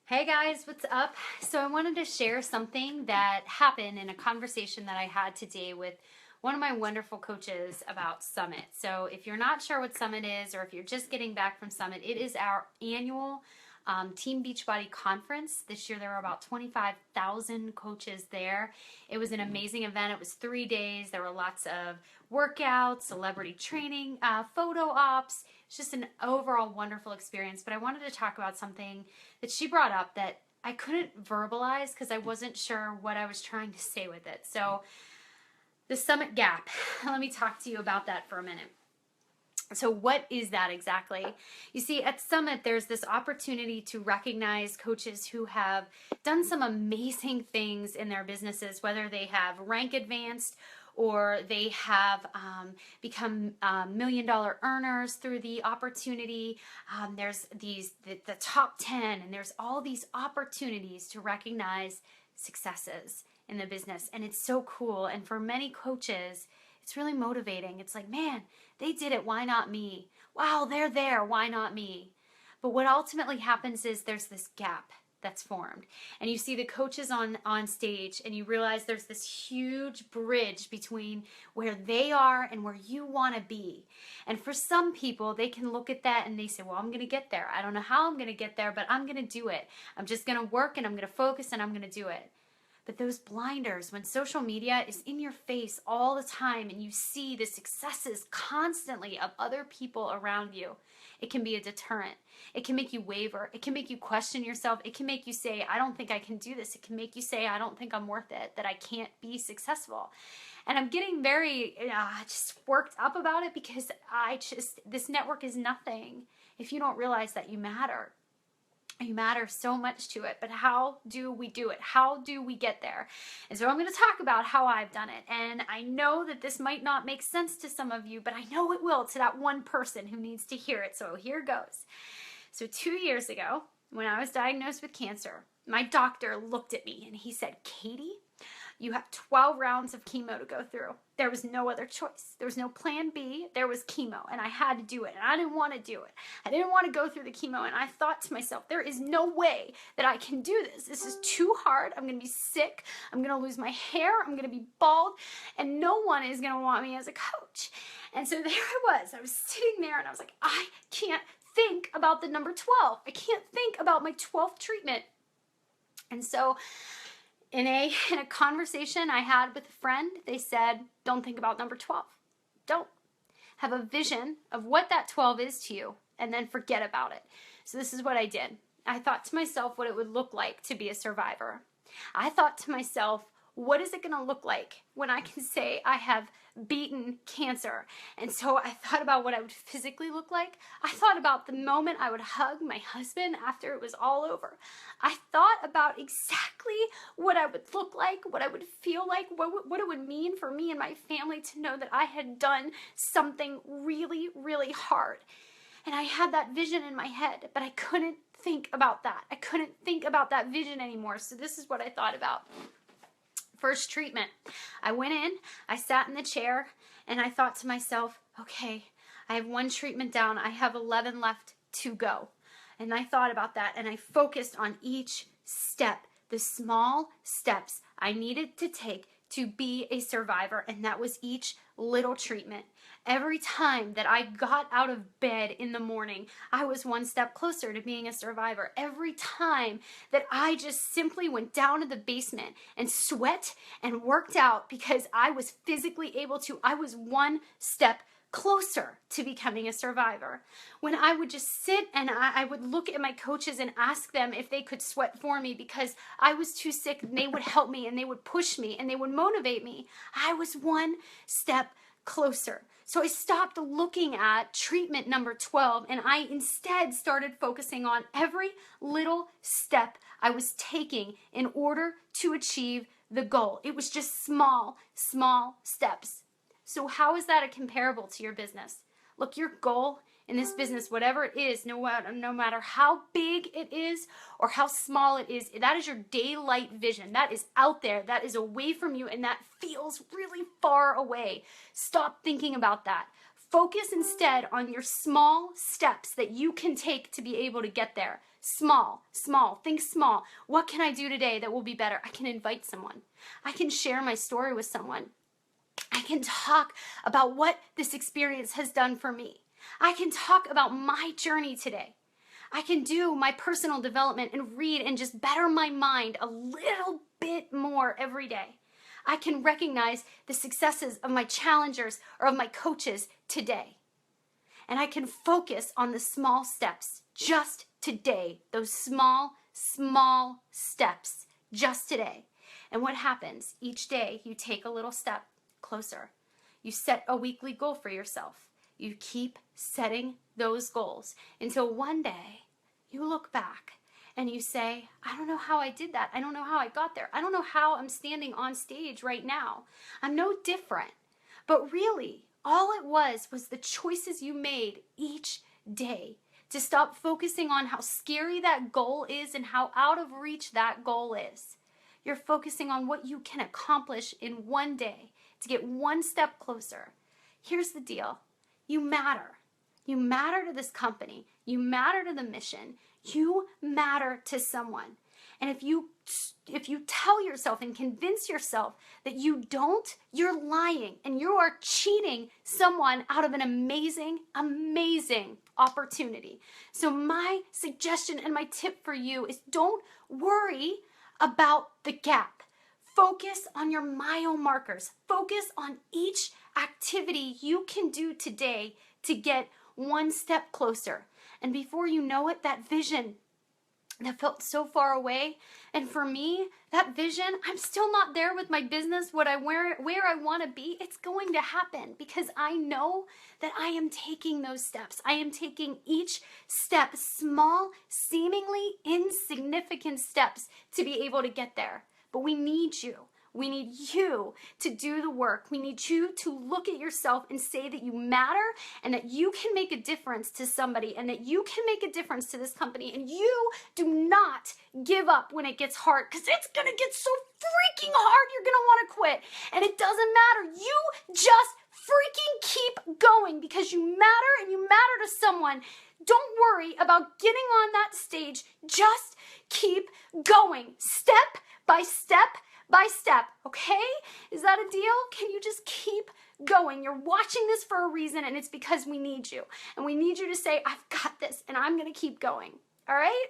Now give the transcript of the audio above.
Hey guys, what's up? So I wanted to share something that happened in a conversation that I had today with one of my wonderful coaches about Summit. So if you're not sure what Summit is, or if you're just getting back from Summit, it is our annual Team Beachbody conference. This year there were about 25,000 coaches there. It was an amazing event. It was 3 days. There were lots of workouts, celebrity training, photo ops. It's just an overall wonderful experience. But I wanted to talk about something that she brought up that I couldn't verbalize because I wasn't sure what I was trying to say with it. So the Summit Gap. Let me talk to you about that for a minute. So what is that exactly? You see, at Summit, there's this opportunity to recognize coaches who have done some amazing things in their businesses, whether they have rank advanced or they have become million-dollar earners through the opportunity. There's the top 10, and there's all these opportunities to recognize successes in the business. And it's so cool. And for many coaches, it's really motivating. It's like, man, they did it. Why not me? Wow, they're there. Why not me? But what ultimately happens is there's this gap that's formed. And you see the coaches on stage, and you realize there's this huge bridge between where they are and where you want to be. And for some people, they can look at that and they say, well, I'm going to get there. I don't know how I'm going to get there, but I'm going to do it. I'm just going to work and I'm going to focus and I'm going to do it. But those blinders, when social media is in your face all the time and you see the successes constantly of other people around you, it can be a deterrent. It can make you waver. It can make you question yourself. It can make you say, I don't think I can do this. It can make you say, I don't think I'm worth it, that I can't be successful. And I'm getting very just worked up about it because this network is nothing if you don't realize that you matter. You matter so much to it, but how do we do it? How do we get there? And so I'm going to talk about how I've done it. And I know that this might not make sense to some of you, but I know it will to that one person who needs to hear it. So here goes. So 2 years ago, when I was diagnosed with cancer, my doctor looked at me and he said, Katie, you have 12 rounds of chemo to go through. There was no other choice. There was no plan B. There was chemo, and I had to do it, and I didn't want to do it. I didn't want to go through the chemo, and I thought to myself, there is no way that I can do this. This is too hard. I'm going to be sick. I'm going to lose my hair. I'm going to be bald, and no one is going to want me as a coach. And so there I was. I was sitting there, and I was like, I can't think about the number 12. I can't think about my 12th treatment. And so in a conversation I had with a friend, they said, don't think about number 12. Don't. Have a vision of what that 12 is to you, and then forget about it. So this is what I did. I thought to myself what it would look like to be a survivor. I thought to myself, what is it going to look like when I can say I have beaten cancer? And so I thought about what I would physically look like. I thought about the moment I would hug my husband after it was all over. I thought about exactly what I would look like, what I would feel like, what it would mean for me and my family to know that I had done something really, really hard. And I had that vision in my head, but I couldn't think about that. I couldn't think about that vision anymore. So this is what I thought about. First treatment. I went in, I sat in the chair, and I thought to myself, okay, I have 1 treatment down. I have 11 left to go. And I thought about that, and I focused on each step, the small steps I needed to take to be a survivor, and that was each little treatment. Every time that I got out of bed in the morning, I was 1 step closer to being a survivor. Every time that I just simply went down to the basement and sweat and worked out because I was physically able to, I was 1 step closer to becoming a survivor. When I would just sit and I would look at my coaches and ask them if they could sweat for me because I was too sick, and they would help me and they would push me and they would motivate me, I was 1 step closer. So I stopped looking at treatment number 12, and I instead started focusing on every little step I was taking in order to achieve the goal. It was just small steps. So how is that comparable to your business? Look, your goal in this business, whatever it is, no matter how big it is or how small it is, that is your daylight vision. That is out there. That is away from you, and that feels really far away. Stop thinking about that. Focus instead on your small steps that you can take to be able to get there. Small, small, think small. What can I do today that will be better? I can invite someone. I can share my story with someone. I can talk about what this experience has done for me. I can talk about my journey today. I can do my personal development and read and just better my mind a little bit more every day. I can recognize the successes of my challengers or of my coaches today. And I can focus on the small steps just today, those small, small steps just today. And what happens? Each day you take a little step closer. You set a weekly goal for yourself. You keep setting those goals until one day you look back and you say, I don't know how I did that. I don't know how I got there. I don't know how I'm standing on stage right now. I'm no different. But really, all it was the choices you made each day to stop focusing on how scary that goal is and how out of reach that goal is. You're focusing on what you can accomplish in one day to get one step closer. Here's the deal. You matter. You matter to this company. You matter to the mission. You matter to someone. And if you tell yourself and convince yourself that you don't, you're lying and you are cheating someone out of an amazing, amazing opportunity. So my suggestion and my tip for you is don't worry about the gap. Focus on your mile markers. Focus on each activity you can do today to get one step closer. And before you know it, that vision that felt so far away, and for me, that vision, I'm still not there with my business, where I want to be. It's going to happen because I know that I am taking those steps. I am taking each step, small, seemingly insignificant steps to be able to get there. But we need you. We need you to do the work. We need you to look at yourself and say that you matter and that you can make a difference to somebody and that you can make a difference to this company. And you do not give up when it gets hard, because it's going to get so freaking hard you're going to want to quit. And it doesn't matter. You just freaking keep going because you matter and you matter to someone. Don't worry about getting on that stage. Just keep going, step by step by step, okay? Is that a deal? Can you just keep going? You're watching this for a reason, and it's because we need you. And we need you to say, I've got this, and I'm going to keep going, all right?